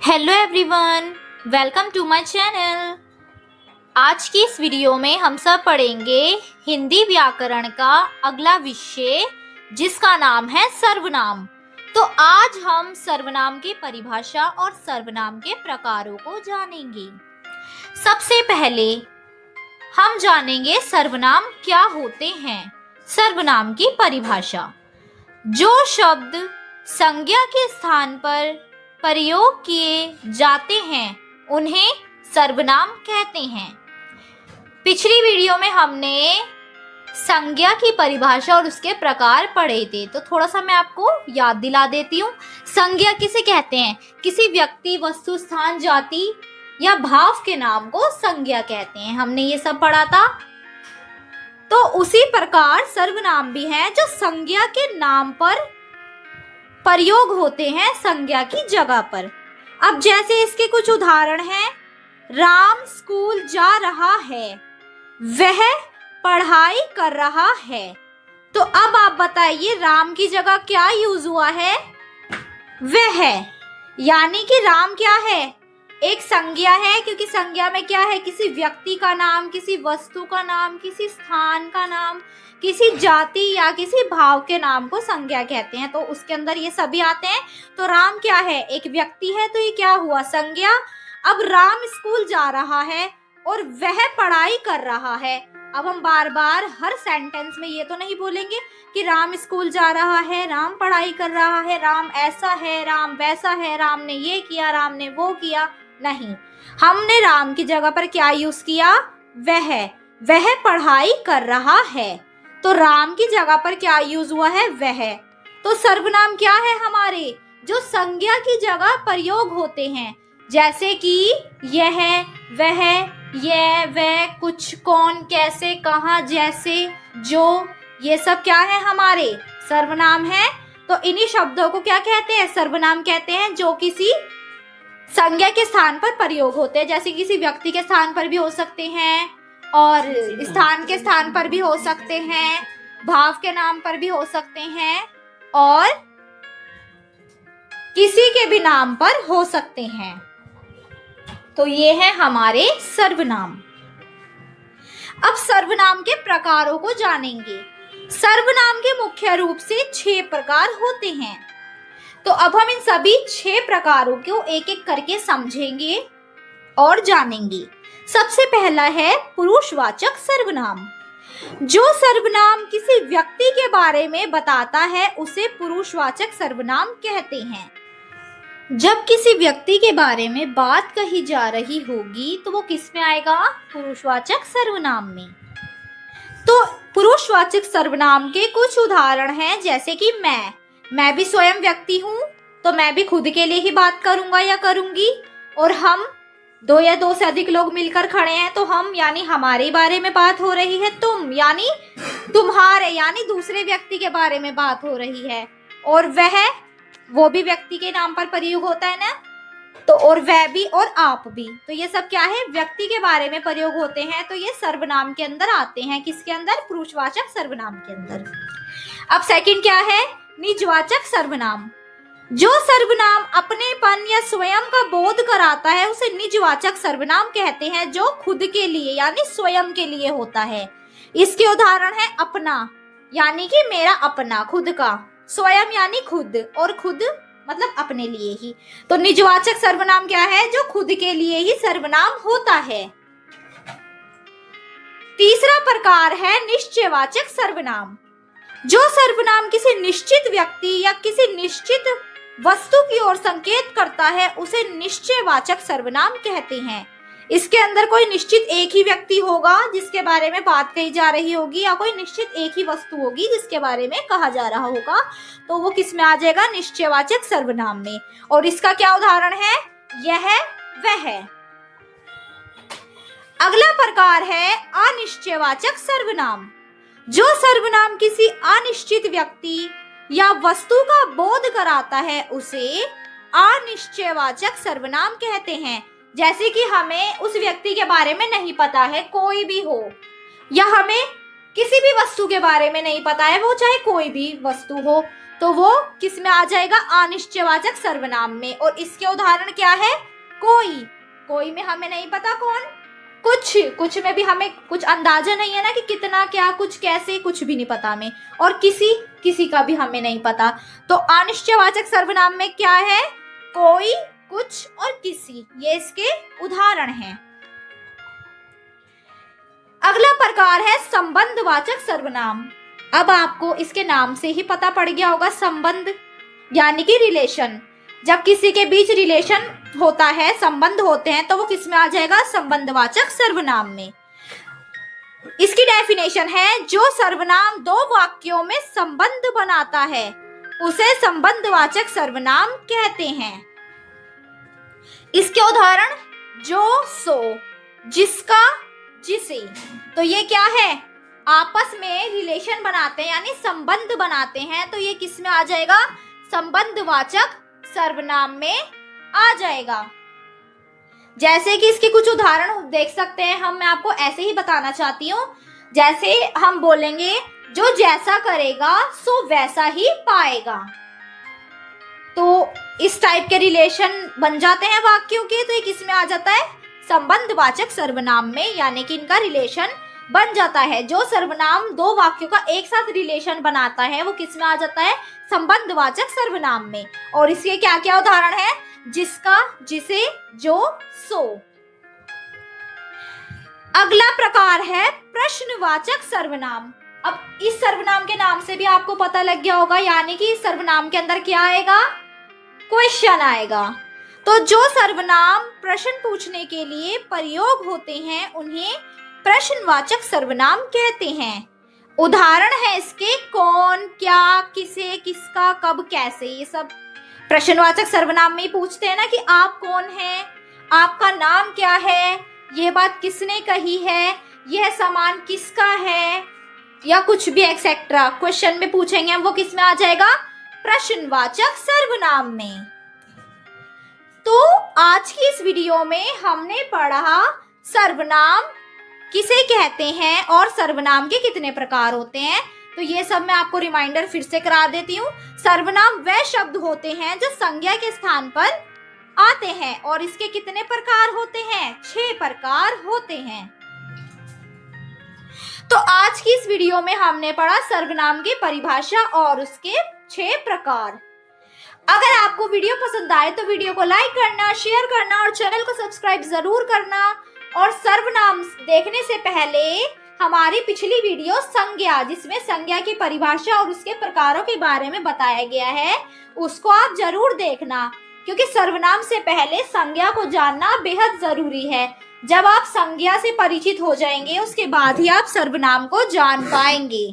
Hello everyone, welcome to my channel. आज की इस वीडियो में हम सब पढ़ेंगे हिंदी व्याकरण का अगला विषय जिसका नाम है सर्वनाम। तो आज हम सर्वनाम की परिभाषा और सर्वनाम के प्रकारों को जानेंगे। सबसे पहले हम जानेंगे सर्वनाम क्या होते हैं। सर्वनाम की परिभाषा: जो शब्द संज्ञा के स्थान पर प्रयोग किए जाते हैं उन्हें सर्वनाम कहते हैं। पिछली वीडियो में हमने संज्ञा की परिभाषा और उसके प्रकार पढ़े थे, तो थोड़ा सा मैं आपको याद दिला देती हूँ। संज्ञा किसे कहते हैं? किसी व्यक्ति, वस्तु, स्थान, जाति या भाव के नाम को संज्ञा कहते हैं। हमने ये सब पढ़ा था। तो उसी प्रकार सर्वनाम भी हैं जो संज्ञा के नाम पर प्रयोग होते हैं संज्ञा की जगह पर। अब जैसे इसके कुछ उदाहरण हैं। राम स्कूल जा रहा है, वह पढ़ाई कर रहा है। तो अब आप बताइए राम की जगह क्या यूज हुआ है? वह। यानी कि राम क्या है? एक संज्ञा है, क्योंकि संज्ञा में क्या है? किसी व्यक्ति का नाम, किसी वस्तु का नाम, किसी स्थान का नाम, किसी जाति या किसी भाव के नाम को संज्ञा कहते हैं। तो उसके अंदर ये सभी आते हैं। तो राम क्या है? एक व्यक्ति है, तो ये क्या हुआ? संज्ञा। अब राम स्कूल जा रहा है और वह पढ़ाई कर रहा है। अब हम बार बार हर सेंटेंस में ये तो नहीं बोलेंगे कि राम स्कूल जा रहा है, राम पढ़ाई कर रहा है, राम ऐसा है, राम वैसा है, राम ने ये किया, राम ने वो किया। नहीं, हमने राम की जगह पर क्या यूज किया? वह पढ़ाई कर रहा है। तो राम की जगह पर क्या यूज हुआ है? वह। तो सर्वनाम क्या है हमारे? जो संज्ञा की जगह प्रयोग होते हैं, जैसे कि यह, वह, यह, वह, कुछ, कौन, कैसे, कहाँ, जैसे, जो, ये सब क्या है? हमारे सर्वनाम है। तो इन्हीं शब्दों को क्या कहते हैं? सर्वनाम कहते हैं, जो किसी संज्ञा के स्थान पर प्रयोग होते हैं। जैसे किसी व्यक्ति के स्थान पर भी हो सकते हैं और स्थान के स्थान पर भी हो सकते हैं, भाव के नाम पर भी हो सकते हैं और किसी के भी नाम पर हो सकते हैं। तो ये है हमारे सर्वनाम। अब सर्वनाम के प्रकारों को जानेंगे। सर्वनाम के मुख्य रूप से 6 प्रकार होते हैं। तो अब हम इन सभी 6 प्रकारों को एक एक करके समझेंगे और जानेंगे। सबसे पहला है पुरुषवाचक सर्वनाम। जो सर्वनाम किसी व्यक्ति के बारे में बताता है उसे पुरुषवाचक सर्वनाम कहते हैं। जब किसी व्यक्ति के बारे में बात कही जा रही होगी तो वो किस में आएगा? पुरुषवाचक सर्वनाम में। तो पुरुषवाचक सर्वनाम के कुछ उदाहरण हैं, जैसे कि मैं भी स्वयं व्यक्ति हूँ, तो मैं भी खुद के लिए ही बात करूंगा या करूंगी। और हम 2 या 2 से अधिक लोग मिलकर खड़े हैं, तो हम यानी हमारे बारे में बात हो रही है। तुम यानी तुम्हारे यानी दूसरे व्यक्ति के बारे में बात हो रही है। और वो भी व्यक्ति के नाम पर प्रयोग होता है ना। तो और वह भी और आप भी, तो ये सब क्या है? व्यक्ति के बारे में प्रयोग होते हैं। तो ये सर्वनाम के अंदर आते हैं। किसके अंदर? पुरुषवाचक सर्वनाम के अंदर। अब सेकंड क्या है? निजवाचक सर्वनाम। जो सर्वनाम अपनेपन या स्वयं का बोध कराता है उसे निजवाचक सर्वनाम कहते हैं, जो खुद के लिए यानी स्वयं के लिए होता है। इसके उदाहरण है अपना, यानी कि मेरा अपना, खुद का। स्वयं यानी खुद, और खुद मतलब अपने लिए ही। तो निजवाचक सर्वनाम क्या है? जो खुद के लिए ही सर्वनाम होता है। तीसरा प्रकार है निश्चयवाचक सर्वनाम। जो सर्वनाम किसी निश्चित व्यक्ति या किसी निश्चित वस्तु की ओर संकेत करता है उसे निश्चयवाचक सर्वनाम कहते हैं। इसके अंदर कोई निश्चित एक ही व्यक्ति होगा जिसके बारे में बात कही जा रही होगी, या कोई निश्चित एक ही वस्तु होगी जिसके बारे में कहा जा रहा होगा, तो वो किस में आ जाएगा? निश्चयवाचक सर्वनाम में। और इसका क्या उदाहरण है? यह, वह। अगला प्रकार है अनिश्चयवाचक सर्वनाम। जो सर्वनाम किसी अनिश्चित व्यक्ति या वस्तु का बोध कराता है उसे अनिश्चयवाचक सर्वनाम कहते हैं। जैसे कि हमें उस व्यक्ति के बारे में नहीं पता है, कोई भी हो, या हमें किसी भी वस्तु के बारे में नहीं पता है, वो चाहे कोई भी वस्तु हो, तो वो किस में आ जाएगा? अनिश्चयवाचक सर्वनाम में। और इसके उदाहरण क्या है? कोई, कोई में हमें नहीं पता कौन, कुछ, कुछ में भी हमें कुछ अंदाजा नहीं है ना कि कितना, क्या, कुछ, कैसे, कुछ भी नहीं पता हमें। और किसी, किसी का भी हमें नहीं पता। तो अनिश्चयवाचक सर्वनाम में क्या है? कोई, कुछ और किसी, ये इसके उदाहरण हैं। अगला प्रकार है संबंधवाचक सर्वनाम। अब आपको इसके नाम से ही पता पड़ गया होगा, संबंध यानी कि रिलेशन। जब किसी के बीच रिलेशन होता है, संबंध होते हैं, तो वो किस में आ जाएगा? संबंधवाचक सर्वनाम में। इसकी डेफिनेशन है, जो सर्वनाम दो वाक्यों में संबंध बनाता है उसे संबंधवाचक सर्वनाम कहते हैं। इसके उदाहरण जो, सो, जिसका, जिसे। तो ये क्या है? आपस में रिलेशन बनाते हैं यानी संबंध बनाते हैं, तो ये किस में आ जाएगा? संबंधवाचक सर्वनाम में आ जाएगा। जैसे कि इसके कुछ उदाहरण देख सकते हैं हम, मैं आपको ऐसे ही बताना चाहती हूँ। जैसे हम बोलेंगे, जो जैसा करेगा सो वैसा ही पाएगा। तो इस टाइप के रिलेशन बन जाते हैं वाक्यों के, तो ये किस में आ जाता है? संबंधवाचक सर्वनाम में, यानी कि इनका रिलेशन बन जाता है। जो सर्वनाम दो वाक्यों का एक साथ रिलेशन बनाता है वो किस में आ जाता है? संबंधवाचक सर्वनाम में। और इसके क्या क्या उदाहरण है? जिसका, जिसे, जो, सो। अगला प्रकार है प्रश्नवाचक सर्वनाम। अब इस सर्वनाम के नाम से भी आपको पता लग गया होगा, यानी कि इस सर्वनाम के अंदर क्या आएगा? क्वेश्चन आएगा। तो जो सर्वनाम प्रश्न पूछने के लिए प्रयोग होते हैं उन्हें प्रश्नवाचक सर्वनाम कहते हैं। उदाहरण है इसके कौन, क्या, किसे, किसका, कब, कैसे। ये सब प्रश्नवाचक सर्वनाम में ही पूछते हैं ना कि आप कौन हैं, आपका नाम क्या है, ये बात किसने कही है, यह सामान किसका है, या कुछ भी एक्सेट्रा क्वेश्चन में पूछेंगे हम, वो किस में आ जाएगा? प्रश्नवाचक सर्वनाम में। तो आज की इस वीडियो में हमने पढ़ा सर्वनाम किसे कहते हैं और सर्वनाम के कितने प्रकार होते हैं। तो ये सब मैं आपको रिमाइंडर फिर से करा देती हूँ। सर्वनाम वह शब्द होते हैं जो संज्ञा के स्थान पर आते हैं, और इसके कितने प्रकार होते हैं? 6 प्रकार होते हैं। तो आज की इस वीडियो में हमने पढ़ा सर्वनाम की परिभाषा और उसके 6 प्रकार। अगर आपको वीडियो पसंद आए तो वीडियो को लाइक करना, शेयर करना और चैनल को सब्सक्राइब जरूर करना। और सर्वनाम देखने से पहले हमारी पिछली वीडियो संज्ञा, जिसमें संज्ञा की परिभाषा और उसके प्रकारों के बारे में बताया गया है, उसको आप जरूर देखना, क्योंकि सर्वनाम से पहले संज्ञा को जानना बेहद जरूरी है। जब आप संज्ञा से परिचित हो जाएंगे उसके बाद ही आप सर्वनाम को जान पाएंगे।